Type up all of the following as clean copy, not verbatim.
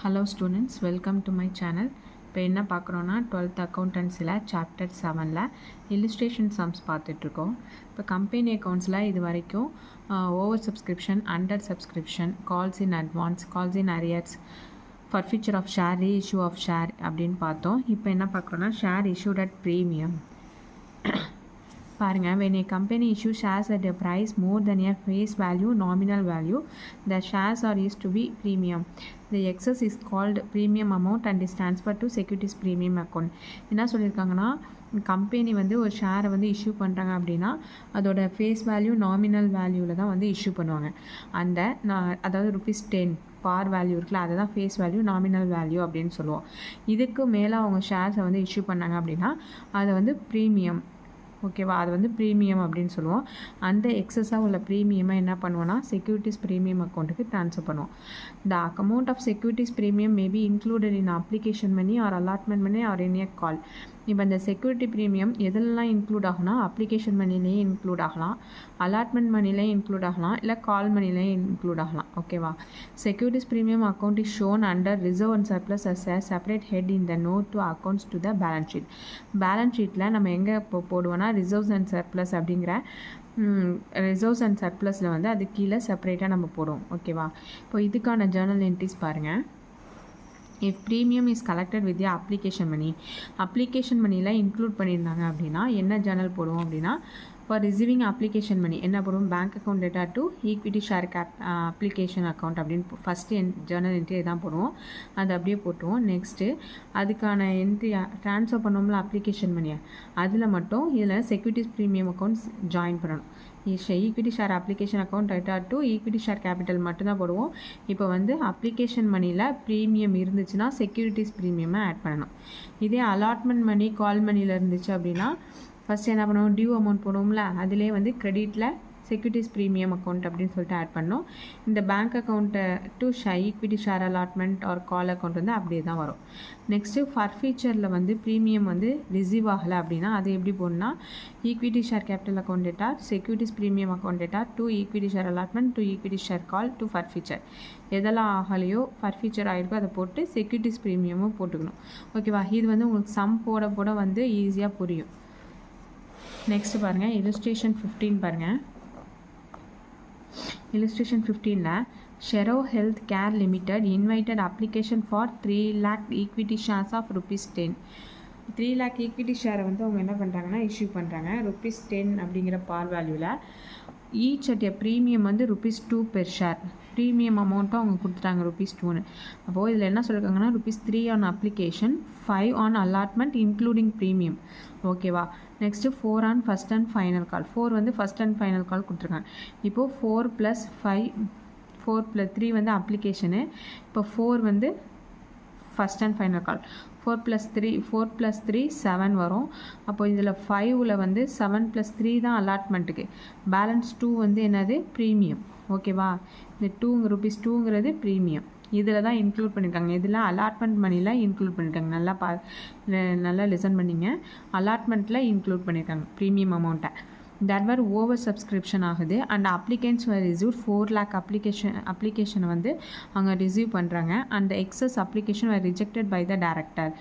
Hello students, welcome to my channel. இப்போ என்ன பார்க்குறோன்னா 12th அக்கௌண்டன்சியில் chapter 7ல் illustration sums பார்த்துட்ருக்கோம். இப்போ கம்பெனி அக்கௌண்ட்ஸில் இது வரைக்கும் over subscription, under subscription, calls in advance, calls in arrears, forfeiture of share, reissue of share அப்படின்னு பார்த்தோம். இப்போ என்ன பார்க்குறோன்னா share issued at premium. பாருங்கள், when a company issues shares at a price more than a face value nominal value, the shares are used to be premium. The excess is called premium amount and is transferred to securities premium account. என்ன சொல்லியிருக்காங்கன்னா, company வந்து ஒரு ஷேரை வந்து issue பண்ணுறாங்க அப்படின்னா அதோட face value nominal வேல்யூவில் தான் வந்து இஷ்யூ பண்ணுவாங்க. அந்த அதாவது ₹10 பார் வேல்யூ இருக்குல்ல, அதை தான் ஃபேஸ் வேல்யூ நாமினல் வேல்யூ அப்படின்னு சொல்லுவோம். இதுக்கு மேலே அவங்க ஷேர்ஸை வந்து இஷ்யூ பண்ணாங்க அப்படின்னா அதை வந்து ப்ரீமியம், ஓகேவா, அது வந்து ப்ரீமியம் அப்படின்னு சொல்லுவோம். அந்த எக்ஸஸாக உள்ள ப்ரீமியமை என்ன பண்ணுவோன்னா செக்யூரிட்டிஸ் ப்ரீமியம் அக்கௌண்ட்டுக்கு ட்ரான்ஸ்ஃபர் பண்ணுவோம். The amount of securities premium may be included in application money or allotment money or in a call. இப்போ இந்த செக்யூரிட்டி ப்ரீமியம் எதெல்லாம் இன்க்ளூட் ஆகுனா அப்ளிகேஷன் மணிலேயே இன்க்ளூட் ஆகலாம், அலாட்மெண்ட் மணிலேயே இன்க்ளூட் ஆகலாம், இல்லை கால் மணிலேயே இன்க்ளூட் ஆகலாம், ஓகேவா. Securities premium account is shown under reserve and surplus as a separate head in the note to accounts to the balance sheet. Balance ஷீட்டில் நம்ம எங்கே போடுவோன்னா ரிசர்வ்ஸ் அண்ட் சர்ப்ளஸ் அப்படிங்கிற ரிசர்வ்ஸ் அண்ட் சர்ப்ளஸில் வந்து அது கீழே செப்பரேட்டாக நம்ம போடுவோம், ஓகேவா. இப்போ இதுக்கான ஜேர்னல் என்ட்ரிஸ் பாருங்கள். if premium is collected with the application மணியில் இன்க்ளூட் பண்ணியிருந்தாங்க அப்படின்னா என்ன ஜேர்னல் போடுவோம் அப்படின்னா, for receiving application money என்ன போடுவோம், bank account data to equity share application account அப்படின்னு ஃபஸ்ட்டு ஜேர்னல் என்ட்ரி தான் போடுவோம். அது அப்படியே போட்டுருவோம். நெக்ஸ்ட்டு அதுக்கான என்ட்ரி ட்ரான்ஸ்ஃபர் பண்ணுவோம்ல அப்ளிகேஷன் மணியை, அதில் மட்டும் இதில் செக்யூரிட்டிஸ் ப்ரீமியம் அக்கௌண்ட்ஸ் ஜாயின் பண்ணணும். Equity share application account data to equity share capital மட்டும்தான் போடுவோம். இப்போ வந்து அப்ளிகேஷன் மணியில் ப்ரீமியம் இருந்துச்சுன்னா செக்யூரிட்டிஸ் ப்ரீமியமை ஆட் பண்ணணும். இதே அலாட்மெண்ட் மணி கால் மணியில் இருந்துச்சு அப்படின்னா ஃபஸ்ட்டு என்ன பண்ணுவோம், டியூ அமௌண்ட் போடுவோம்ல, அதிலே வந்து கிரெடிட்டில் செக்யூரிட்டிஸ் ப்ரீமியம் அக்கௌண்ட் அப்படின்னு சொல்லிட்டு ஆட் பண்ணோம். இந்த பேங்க் அக்கௌண்ட்டை to equity share allotment or call account வந்து அப்படியே தான் வரும். நெக்ஸ்ட்டு ஃபர்ஃபீச்சரில் வந்து ப்ரீமியம் வந்து ரிசீவ் ஆகலை அப்படின்னா அது எப்படி போடணும்னா equity share capital account data, securities premium account data to equity share allotment to equity share call to ஃபர்ஃபீச்சர். எதெல்லாம் ஆகலையோ ஃபர்ஃபீச்சர் ஆகிருக்கோ அதை போட்டு செக்யூரிட்டிஸ் ப்ரீமியமும் போட்டுக்கணும், ஓகேவா. இது வந்து உங்களுக்கு சம் போட போட வந்து ஈஸியாக புரியும். நெக்ஸ்ட் பாருங்கள், illustration 15 பாருங்கள். illustration 15ல் Shero health care limited invited application for 3 lakh equity shares of ₹10. 3 lakh equity ஷேரை வந்து அவங்க என்ன பண்ணுறாங்கன்னா இஷ்யூ பண்ணுறாங்க ₹10 அப்படிங்கிற பார் வேல்யூவில். ஈச் அட் எ ப்ரீமியம் வந்து ₹2 பெர் ஷேர். ப்ரீமியம் அமௌண்ட்டும் அவங்க கொடுத்துட்டாங்க ₹2. அப்போது இதில் என்ன சொல்லியிருக்காங்கன்னா ₹3 on application, 5 on allotment including premium, ஓகேவா. Next 4 on first and final call. 4 வந்து ஃபஸ்ட் அண்ட் ஃபைனல் கால் கொடுத்துருக்காங்க. இப்போது 4 + 5 4 + 3 வந்து அப்ளிகேஷனு. இப்போ 4 வந்து ஃபஸ்ட் அண்ட் ஃபைனல் கால். 4 + 3 7 வரும். அப்போ இதில் 5ல் வந்து 7 + 3 தான் அலாட்மெண்ட்டுக்கு, பேலன்ஸ் 2 வந்து என்னது ப்ரீமியம், ஓகேவா. இந்த ₹2ங்கிறது ப்ரீமியம் இதில் தான் இன்க்ளூட் பண்ணியிருக்காங்க. இதில் அலாட்மெண்ட் மணியில் இன்க்ளூட் பண்ணியிருக்காங்க. நல்லா லிசன் பண்ணிங்க. அலாட்மெண்ட்டில் இன்க்ளூட் பண்ணியிருக்காங்க ப்ரீமியம் அமௌண்ட்டை. தட் வர் ஓவர் சப்ஸ்கிரிப்ஷன் ஆகுது and applicants were receive 4 lakh அப்ளிகேஷனை வந்து அவங்க ரிசீவ் பண்ணுறாங்க. And excess application were rejected by the director.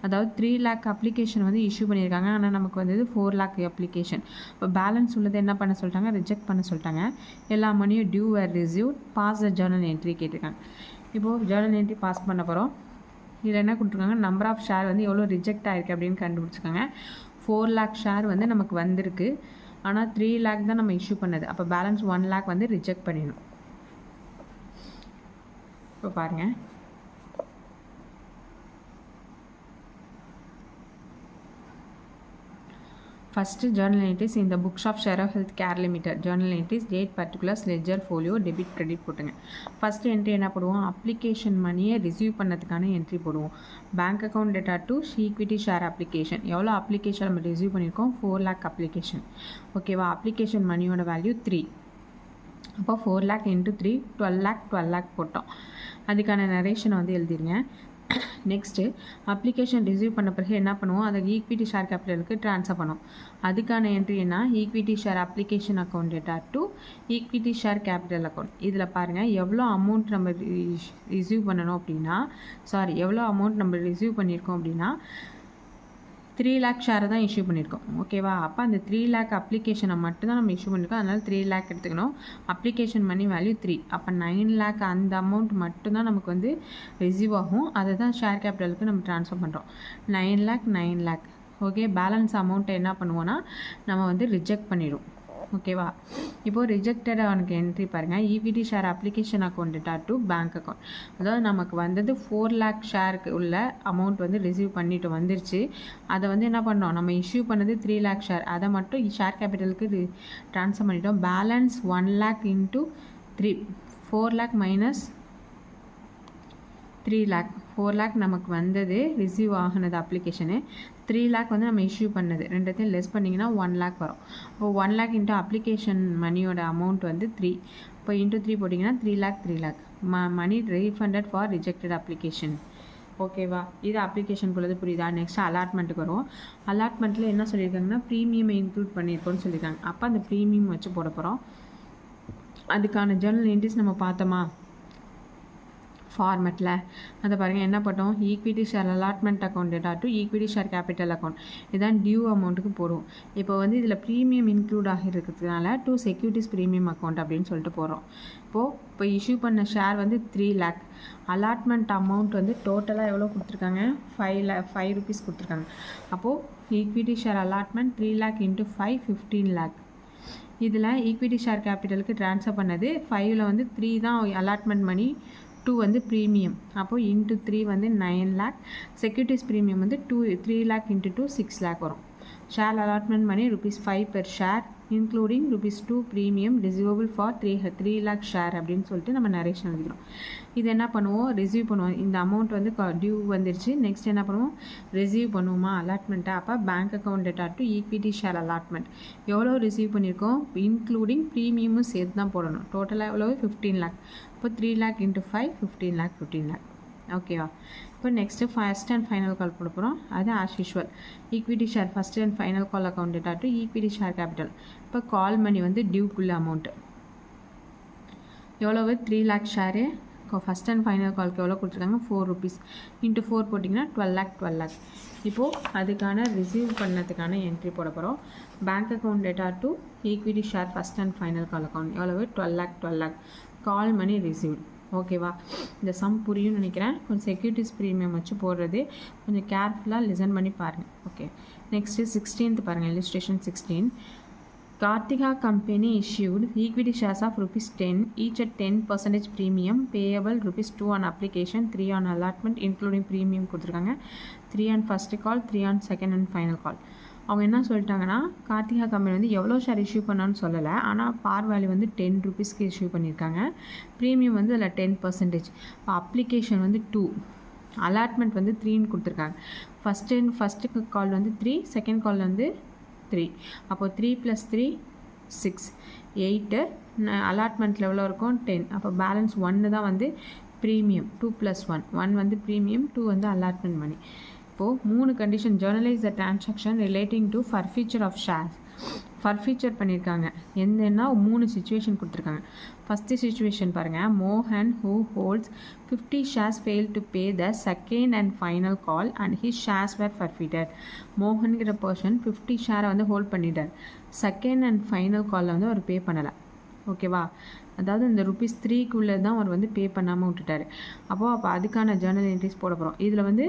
அதாவது 3 lakh அப்ளிகேஷன் வந்து இஷ்யூ பண்ணியிருக்காங்க, ஆனால் நமக்கு வந்தது 4 lakh அப்ளிகேஷன். இப்போ பேலன்ஸ் உள்ளது என்ன பண்ண சொல்லிட்டாங்க, ரிஜெக்ட் பண்ண சொல்லிட்டாங்க. எல்லா மணியும் due were receive, pass the journal entry கேட்டிருக்காங்க. இப்போது ஜேர்னல் என்ட்ரி பாஸ் பண்ண போகிறோம். இதில் என்ன கொடுத்துருக்காங்க, நம்பர் ஆஃப் ஷேர் வந்து எவ்வளோ ரிஜெக்ட் ஆகிருக்கு அப்படின்னு கண்டுபிடிச்சிருக்காங்க. 4 lakh ஷேர் வந்து நமக்கு வந்திருக்கு, ஆனால் 3 lakh தான் நம்ம இஷ்யூ பண்ணது. அப்போ பேலன்ஸ் 1 lakh வந்து ரிஜெக்ட் பண்ணிடணும். இப்போ பாருங்கள், ஃபஸ்ட்டு ஜேர்னல் என்ட்ரிஸ் இந்த books of Shero health care limited journal entries, date, particulars, ledger, folio, debit, credit போட்டுங்க. ஃபஸ்ட்டு என்ட்ரி என்ன போடுவோம், அப்ளிகேஷன் மணியை ரிசீவ் பண்ணதுக்கான என்ட்ரி போடுவோம். Bank account data to equity share application, எவ்வளோ அப்ளிகேஷன் நம்ம ரிசீவ் பண்ணியிருக்கோம், 4 lakh அப்ளிகேஷன், ஓகேவா. அப்ளிகேஷன் மணியோட வேல்யூ 3. அப்போ 4 lakh × 3 12 lakh போட்டோம். அதுக்கான நரேஷனை வந்து எழுதிருங்க. நெக்ஸ்ட்டு அப்ளிகேஷன் ரிசீவ் பண்ண பிறகு என்ன பண்ணுவோம், அதை ஈக்விட்டி ஷேர் கேபிட்டலுக்கு ட்ரான்ஸ்ஃபர் பண்ணுவோம். அதுக்கான என்ட்ரி என்ன, equity share application account data to equity share capital account. இதில் பாருங்கள் எவ்வளோ அமௌண்ட் நம்ம ரிசீவ் பண்ணணும் அப்படின்னா, எவ்வளோ அமௌண்ட் நம்ம ரிசீவ் பண்ணியிருக்கோம் அப்படின்னா 3 lakh ஷேரை தான் இஷ்யூ பண்ணியிருக்கோம். ஓகேவா, அப்போ அந்த 3 lakh அப்ளிகேஷனை மட்டும்தான் நம்ம இஷ்யூ பண்ணியிருக்கோம். அதனால் 3 lakh எடுத்துக்கணும். அப்ளிகேஷன் மணி வேல்யூ 3, அப்போ 9 lakh அந்த அமௌண்ட் மட்டும்தான் நமக்கு வந்து ரிசீவ் ஆகும். அதை தான் ஷேர் கேபிட்டலுக்கு நம்ம ட்ரான்ஸ்ஃபர் பண்ணுறோம். 9 lakh. ஓகே, பேலன்ஸ் அமௌண்ட்டை என்ன பண்ணுவோன்னா நம்ம வந்து ரிஜெக்ட் பண்ணிடுவோம். ஓகேவா, இப்போது ரிஜெக்டட் அவனுக்கு என்ட்ரி பாருங்கள், equity share application account data to bank account. அதாவது நமக்கு வந்தது 4 lakh ஷேருக்கு உள்ள அமௌண்ட் வந்து ரிசீவ் பண்ணிட்டு வந்துருச்சு. அதை வந்து என்ன பண்ணோம், நம்ம இஷ்யூ பண்ணது 3 lakh ஷேர், அதை மட்டும் ஷேர் கேபிட்டலுக்கு ட்ரான்ஸ்ஃபர் பண்ணிட்டோம். Balance 1 lakh into 3, 4 lakh minus 3 lakh. 4 lakh நமக்கு வந்தது ரிசீவ் ஆகினது அப்ளிகேஷனு, 3 lakh வந்து நம்ம இஷ்யூ பண்ணது, ரெண்டுத்தையும் லெஸ் பண்ணிங்கன்னா 1 lakh வரும். இப்போ 1 lakh இன்ட்டு அப்ளிகேஷன் மணியோட அமௌண்ட் வந்து 3, இப்போ இன்ட்டு 3 போட்டிங்கன்னா 3 lakh money refunded for rejected application. ஓகேவா, இது அப்ளிகேஷனுக்குள்ளது புரியுதா. நெக்ஸ்ட் அலாட்மெண்ட்டுக்கு வரும். அலாட்மெண்ட்டில் என்ன சொல்லியிருக்காங்கன்னா ப்ரீமியம் இன்க்ளூட் பண்ணியிருக்கோன்னு சொல்லியிருக்காங்க. அப்போ அந்த ப்ரீமியம் வச்சு போட போகிறோம். அதுக்கான ஜர்னல் என்ட்ரிஸ் நம்ம பார்த்தோமா ஃபார்மெட்டில், அதை பாருங்கள் என்ன பண்ணோம், equity share allotment account data to equity share capital account, இதுதான் டியூ அமௌண்ட்டுக்கு போடுவோம். இப்போ வந்து இதில் ப்ரீமியம் இன்க்ளூட் ஆகிருக்கிறதுனால டு செக்யூரிட்டிஸ் ப்ரீமியம் அக்கௌண்ட் அப்படின்னு சொல்லிட்டு போடுறோம். இப்போ இஷ்யூ பண்ண ஷேர் வந்து 3 lakh, அலாட்மெண்ட் அமௌண்ட் வந்து டோட்டலாக எவ்வளோ கொடுத்துருக்காங்க, 5 rupees கொடுத்துருக்காங்க. அப்போது equity share allotment 3 lakh into 5, 15 lakh. இதில் ஈக்விட்டி ஷேர் கேபிட்டலுக்கு ட்ரான்ஸ்ஃபர் பண்ணது 5ல் வந்து 3 தான் அலாட்மெண்ட் மணி, 2 வந்து ப்ரீமியம். அப்போது இன்ட்டு 3 வந்து 9 lakh. செக்யூரிட்டிஸ் ப்ரீமியம் வந்து 3 lakh இன்ட்டு 2 6 lakh வரும். Share allotment money ₹5 per share including ₹2 premium receivable for 3 lakh share அப்படின்னு சொல்லிட்டு நம்ம நரேஷன் எழுதிக்கிறோம். இது என்ன பண்ணுவோம், ரிசீவ் பண்ணுவோம். இந்த அமௌண்ட் வந்து டியூ வந்துருச்சு. நெக்ஸ்ட் என்ன பண்ணுவோம், ரிசீவ் பண்ணுவோமா அலாட்மெண்ட்டை. அப்போ bank account data to equity share allotment எவ்வளோ ரிசீவ் பண்ணியிருக்கோம், இன்க்ளூடிங் ப்ரீமியமும் சேர்த்து தான் போடணும். டோட்டலாக எவ்வளோ 15 lakh. இப்போ 3 lakh இன்ட்டு 5, 15 lakh. ஓகேவா, இப்போ நெக்ஸ்ட்டு ஃபஸ்ட் அண்ட் ஃபைனல் கால் போட போகிறோம். அது as usual equity share first and final call account data to equity share capital. இப்போ கால் மணி வந்து டியூக்குள்ள அமௌண்ட்டு எவ்வளவு, 3 lakh share. First and final Calc எவ்வளோ கொடுத்துருக்காங்க, 4 rupees இன்ட்டு 4 போட்டிங்கன்னா 12 lakh. இப்போது அதுக்கான ரிசீவ் பண்ணதுக்கான என்ட்ரி போட போகிறோம். Bank account data to equity share first and final call account எவ்வளவு, 12 lakh. கால் மணி ரிசீவ்டு. ஓகேவா, இந்த சம் புரியும்னு நினைக்கிறேன். கொஞ்சம் செக்யூரிட்டிஸ் ப்ரீமியம் வச்சு போடுறது கொஞ்சம் கேர்ஃபுல்லாக லிசன் பண்ணி பாருங்கள். ஓகே, நெக்ஸ்ட்டு 16th பாருங்கள், illustration 16. Kartika company issued equity shares of ₹10 each at 10% premium payable ₹2 on application, 3 on allotment including premium கொடுத்துருக்காங்க. 3 on first call, 3 on second and final call. அவங்க என்ன சொல்லிட்டாங்கன்னா, கார்த்திகா கம்பெனி வந்து எவ்வளோ ஷேர் இஷ்யூ பண்ணான்னு சொல்லலை, ஆனால் பார் வேல்யூ வந்து 10 rupeesக்கு இஷ்யூ பண்ணியிருக்காங்க. ப்ரீமியம் வந்து அதில் 10%. அப்ளிகேஷன் வந்து 2, அலாட்மெண்ட் வந்து 3ன்னு கொடுத்துருக்காங்க. ஃபஸ்ட்டு கால் வந்து 3, செகண்ட் கால் வந்து 3. அப்போது 3 + 3 6, 8. அலாட்மெண்ட்டில் எவ்வளோ இருக்கும், 10. அப்போ பேலன்ஸ் 1 தான் வந்து ப்ரீமியம். 2 + 1 வந்து ப்ரீமியம், 2 வந்து அலாட்மெண்ட் மணி. இப்போது 3 condition. Journalise the transaction relating to forfeiture of shares. Forfeiture பண்ணியிருக்காங்க. என்னன்னா 3 சுச்சுவேஷன் கொடுத்துருக்காங்க. ஃபஸ்ட்டு சுச்சுவேஷன் பாருங்கள், மோகன் who holds 50 shares failed to pay the second and final call and his shares were forfeited. மோகன்கிற person 50 ஷேரை வந்து hold பண்ணிட்டார். Second and final காலில் வந்து அவர் பே பண்ணலை. ஓகேவா, அதாவது இந்த ₹3க்குள்ளே தான் அவர் வந்து பே பண்ணாமல் விட்டுட்டார். அப்போ அதுக்கான ஜேர்னல் என்ட்ரிஸ் போட போகிறோம். இதில் வந்து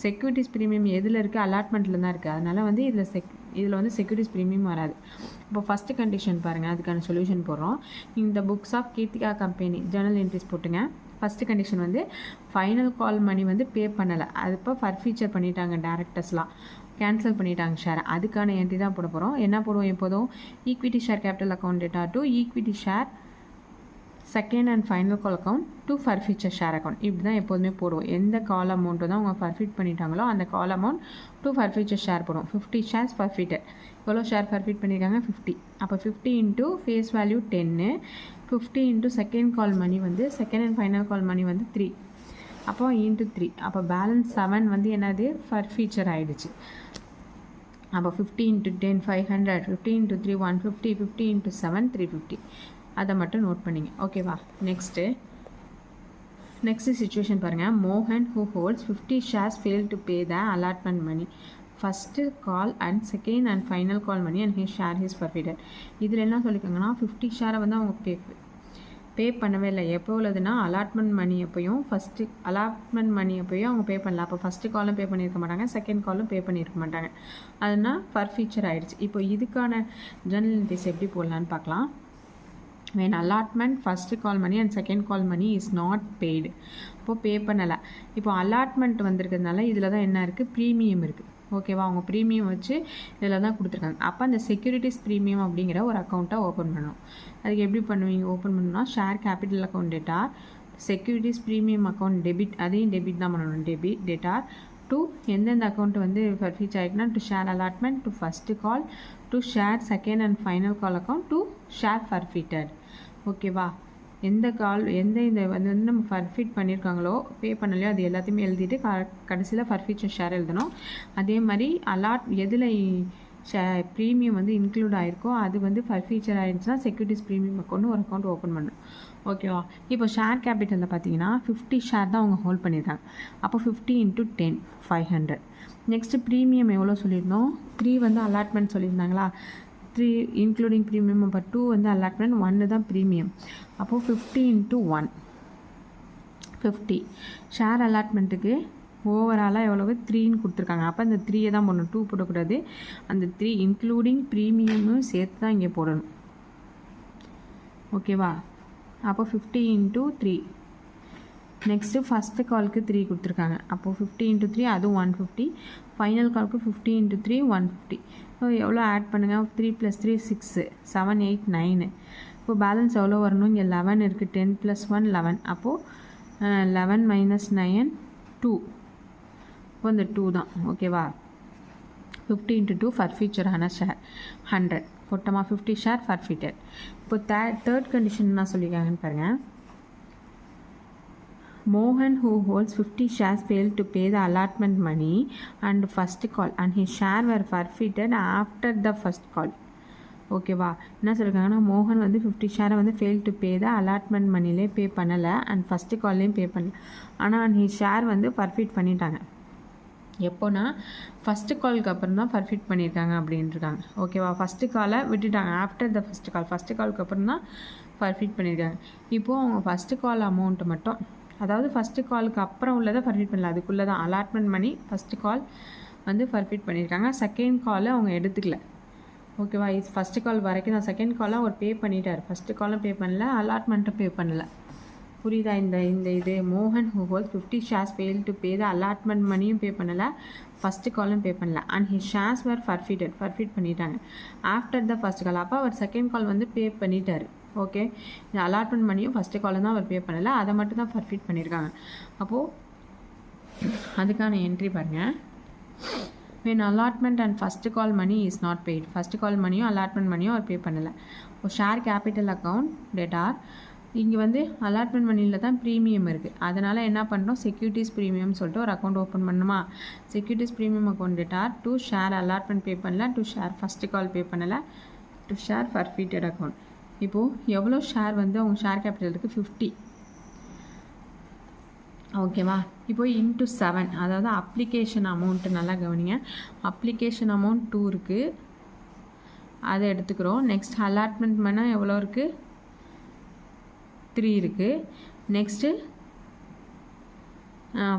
செக்யூரிட்டிஸ் ப்ரீமியம் எதில் இருக்குது, அலாட்மெண்ட்டில் தான் இருக்குது. அதனால் வந்து இதில் வந்து செக்யூரிட்டிஸ் ப்ரீமியம் வராது. இப்போ ஃபஸ்ட்டு கண்டிஷன் பாருங்கள், அதுக்கான சொல்யூஷன் போடுறோம். இந்த books of Keerthika company journal entries போட்டுங்க. ஃபஸ்ட்டு கண்டிஷன் வந்து ஃபைனல் கால் மணி வந்து பே பண்ணலை. அது இப்போ ஃபர்ஃபீச்சர் பண்ணிட்டாங்க, டேரக்டர்ஸ்லாம் கேன்சல் பண்ணிட்டாங்க ஷேர். அதுக்கான என்ட்ரி தான் போட போகிறோம். என்ன போடுவோம் எப்போதும், equity share capital account data to equity share second and final call account to forfeiture share account. இப்படி தான் எப்போதுமே போடுவோம். எந்த கால் அமௌண்ட்டு தான் அவங்க ஃபர்ஃபீட் பண்ணிட்டாங்களோ அந்த call amount to forfeiture share போடுவோம். 50 shares ஃபர்ஃபீட்டட். எவ்வளோ ஷேர் ஃபர்ஃபீட் பண்ணியிருக்காங்க, 50. அப்போ 50 into face value 10, 50 into second call money வந்து second and final call money வந்து 3. அப்போ இன்ட்டு 3 அப்போ பேலன்ஸ் 7 வந்து என்னது ஃபர்ஃபீச்சர் ஆகிடுச்சு. அப்போ 50 into 10 500, 50 into 3 150, 50 into 7 350. அதை மட்டும் நோட் பண்ணிங்க. ஓகேவா? நெக்ஸ்ட் சிச்சுவேஷன் பாருங்கள். மோகன் who holds 50 shares failed to pay the allotment money. First call and second and final call money and his share his forfeited. இதில் என்ன சொல்லியிருக்காங்கன்னா 50 ஷேரை வந்து அவங்க பே பண்ணவே இல்லை. எப்போ உள்ளதுன்னா அலாட்மெண்ட் மணி அப்போயும் அவங்க பே பண்ணல. அப்போ ஃபஸ்ட்டு காலும் பே பண்ணியிருக்க மாட்டாங்க, செகண்ட் காலும் பே பண்ணியிருக்க மாட்டாங்க. அதனால் ஃபர்ஃபீச்சர் ஆகிடுச்சு. இப்போ இதுக்கான ஜர்னல் என்ட்ரிஸ் எப்படி போடலான்னு பார்க்கலாம். when allotment first call money and second call money is not paid, அப்போது பே பண்ணலை. இப்போ அலாட்மெண்ட் வந்திருக்கிறதுனால இதில் தான் என்ன இருக்குது, ப்ரீமியம் இருக்குது. ஓகேவா? அவங்க ப்ரீமியம் வச்சு இதில் தான் கொடுத்துருக்காங்க. அப்போ அந்த செக்யூரிட்டிஸ் ப்ரீமியம் அப்படிங்கிற ஒரு அக்கௌண்ட்டை ஓப்பன் பண்ணணும். அதுக்கு எப்படி பண்ணுவீங்க? ஓப்பன் பண்ணணும்னா share capital account data, securities premium account debit, அதையும் டெபிட் தான் பண்ணணும். டெபிட் டேட்டா டு எந்தெந்த அக்கௌண்ட் வந்து ஃபர்ஃபீச் ஆகிட்டுனா to share allotment, to first call, to share second and final call account, to share forfeited. ஓகேவா? எந்த இந்த வந்து நம்ம ஃபர்ஃபிட் பண்ணியிருக்காங்களோ பே பண்ணலையோ அது எல்லாத்தையுமே எழுதிட்டு கடைசியில் ஃபர்ஃபீச்சர் ஷேர் எழுதணும். அதே மாதிரி எதில் ப்ரீமியம் வந்து இன்க்ளூட் ஆகிருக்கோ அது வந்து ஃபர்ஃபீச்சர் ஆகிடுச்சுன்னா செக்யூரிட்டிஸ் ப்ரீமியம் அக்கௌண்ட் ஒரு அக்கௌண்ட் ஓப்பன் பண்ணணும். ஓகேவா? இப்போ ஷேர் கேபிட்டலில் பார்த்தீங்கன்னா 50 ஷேர் தான் அவங்க ஹோல்ட் பண்ணியிருக்காங்க. அப்போ 50 into 10 500. நெக்ஸ்ட்டு ப்ரீமியம் எவ்வளோ சொல்லியிருந்தோம்? 3 வந்து அலாட்மெண்ட் சொல்லியிருந்தாங்களா? 3 including premium. அப்போ 2 வந்து அலாட்மெண்ட், 1 தான் ப்ரீமியம். அப்போது 50 into 1 50. ஷேர் அலாட்மெண்ட்டுக்கு ஓவராலாக எவ்வளவு 3ன்னு கொடுத்துருக்காங்க. அப்போ அந்த 3 தான் போடணும், 2 போடக்கூடாது. அந்த 3 இன்க்ளூடிங் ப்ரீமியமும் சேர்த்து தான் இங்கே போடணும். ஓகேவா? அப்போ 50 into 3. நெக்ஸ்ட்டு ஃபஸ்ட்டு காலுக்கு 3 கொடுத்துருக்காங்க. அப்போது 50 into 3 அதுவும் 150. ஃபைனல் காலுக்கு 50 into 3 150. ஸோ எவ்வளோ ஆட் பண்ணுங்கள்? 3 + 3 6 7 8 9. இப்போ பேலன்ஸ் எவ்வளோ வரணும்? இங்கே 11 இருக்குது. 10 + 1 11. அப்போது 11 - 9 2. இப்போ இந்த 2 தான். ஓகேவா? 50 into 2 ஃபர்ஃபீச்சரான ஷேர் 100 போட்டோமா? 50 ஷேர் ஃபர்ஃபிட்டட். இப்போ தேர்ட் கண்டிஷன் என்ன சொல்லியிருக்காங்கன்னு பாருங்கள். Mohan, who holds 50 shares, failed to pay the allotment money and first call and his share were forfeited after the first call. ஓகேவா? என்ன சொல்லியிருக்காங்கன்னா மோகன் வந்து 50 ஷேரை வந்து fail to pay the allotment மணிலே பே பண்ணலை அண்ட் ஃபஸ்ட்டு கால்லையும் பே பண்ணல. ஆனால் ஹிஸ் ஷேர் வந்து ஃபர்ஃபிட் பண்ணிட்டாங்க. எப்போனா ஃபஸ்ட்டு காலுக்கு அப்புறம் தான் ஃபர்ஃபிட் பண்ணியிருக்காங்க அப்படின்ட்டுருக்காங்க. ஓகேவா? ஃபஸ்ட்டு காலை விட்டுட்டாங்க. ஆஃப்டர் த ஃபஸ்ட்டு காலுக்கு அப்புறம் தான் ஃபர்ஃபிட் பண்ணியிருக்காங்க. இப்போது அவங்க ஃபஸ்ட்டு கால் அமௌண்ட்டு மட்டும், அதாவது ஃபஸ்ட்டு காலுக்கு அப்புறம் உள்ளதை ஃபர்ஃபிட் பண்ணல, அதுக்குள்ளே தான் அலாட்மெண்ட் மணி ஃபஸ்ட்டு கால் வந்து ஃபர்ஃபிட் பண்ணியிருக்காங்க. செகண்ட் காலை அவங்க எடுத்துக்கல. ஓகேவா? இது ஃபஸ்ட்டு கால் வரைக்கும் தான். செகண்ட் காலை அவர் பே பண்ணிட்டார். ஃபஸ்ட்டு காலும் பே பண்ணல, அலாட்மெண்ட்டும் பே பண்ணல. புரியுதா? இது மோகன் who holds 50 shares failed to pay the allotment மணியும் பே பண்ணலை, ஃபஸ்ட்டு காலும் பே பண்ணல. அண்ட் his shares were ஃபர்ஃபிட் பண்ணிட்டாங்க ஆஃப்டர் த ஃபஸ்ட் கால். அப்போ அவர் செகண்ட் கால் வந்து பே பண்ணிட்டார். ஓகே, இந்த அலாட்மெண்ட் மணியும் ஃபஸ்ட்டு காலம் தான் அவர் பே பண்ணலை, அதை மட்டும் தான் ஃபர்ஃபிட் பண்ணியிருக்காங்க. அப்போது அதுக்கான என்ட்ரி பாருங்கள். when allotment and first call money is not paid, first call மணியும் அலாட்மெண்ட் மணியும் அவர் பே பண்ணலை. இப்போ ஷேர் கேபிட்டல் அக்கௌண்ட் டேட்டா இங்கே வந்து அலாட்மெண்ட் மணியில் தான் ப்ரீமியம் இருக்குது. அதனால் என்ன பண்ணுறோம்? செக்யூரிட்டிஸ் ப்ரீமியம் சொல்லிட்டு ஒரு அக்கௌண்ட் ஓப்பன் பண்ணணுமா? Securities premium account data to share allotment pay பண்ணல, to share first call pay பண்ணலை, டு ஷேர் ஃபர்ஃபிட்டட் அக்கௌண்ட். இப்போது எவ்வளோ ஷேர் வந்து அவங்க ஷேர் கேபிட்டல் இருக்குது? 50. ஓகேவா? இப்போது இன்ட்டு 7, அதாவது அப்ளிகேஷன் அமௌண்ட்டு நல்லா கவனிங்க. அப்ளிகேஷன் அமௌண்ட் 2 இருக்குது, அதை எடுத்துக்கிறோம். நெக்ஸ்ட் அலாட்மெண்ட் பண்ணால் எவ்வளோ இருக்குது? 3 இருக்குது. நெக்ஸ்ட்டு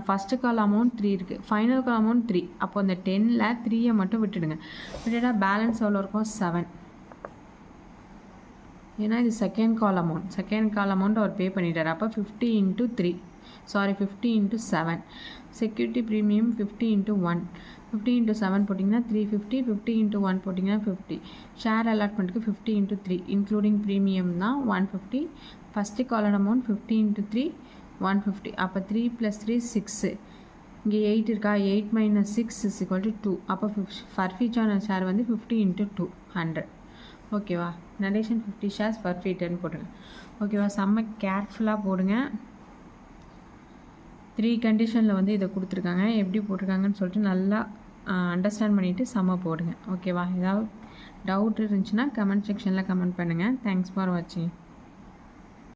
ஃபஸ்ட்டு கால் அமௌண்ட் 3 இருக்குது, ஃபைனல் கால் அமௌண்ட் 3. அப்போ அந்த 10ல் 3 மட்டும் விட்டுடுங்க. விட்டுட்டா பேலன்ஸ் எவ்வளோ இருக்கும்? 7. ஏன்னா இது செகண்ட் கால் அமௌண்ட் அவர் பே பண்ணிட்டார். அப்போ 50 into 7. Security premium 50 into 1. 50 into 7 போட்டிங்கன்னா 350. 50 into 1 போட்டிங்கன்னா 50. ஷேர் அலாட்மெண்ட்டுக்கு 50 into 3 இன்க்ளூடிங் ப்ரீமியம் தான் 150. First call amount 50 into 3 150. அப்போ 3 + 3 6. இங்கே 8 இருக்கா? 8 - 6 = 2. அப்போ ஃபர்ஃபிட்டான ஷேர் வந்து 50 into 2 100. ஓகேவா? நரேஷன் 50 ஷேர்ஸ் ஃபர்ஃபிட்டட்னு போட்டுருங்க. ஓகேவா? செம்ம கேர்ஃபுல்லாக போடுங்க. 3 கண்டிஷனில் வந்து இதை கொடுத்துருக்காங்க. எப்படி போட்டிருக்காங்கன்னு சொல்லிட்டு நல்லா அண்டர்ஸ்டாண்ட் பண்ணிவிட்டு சம்ம போடுங்க. ஓகேவா? ஏதாவது டவுட் இருந்துச்சுன்னா கமெண்ட் செக்ஷனில் கமெண்ட் பண்ணுங்கள். தேங்க்ஸ் ஃபார் வாட்சிங்.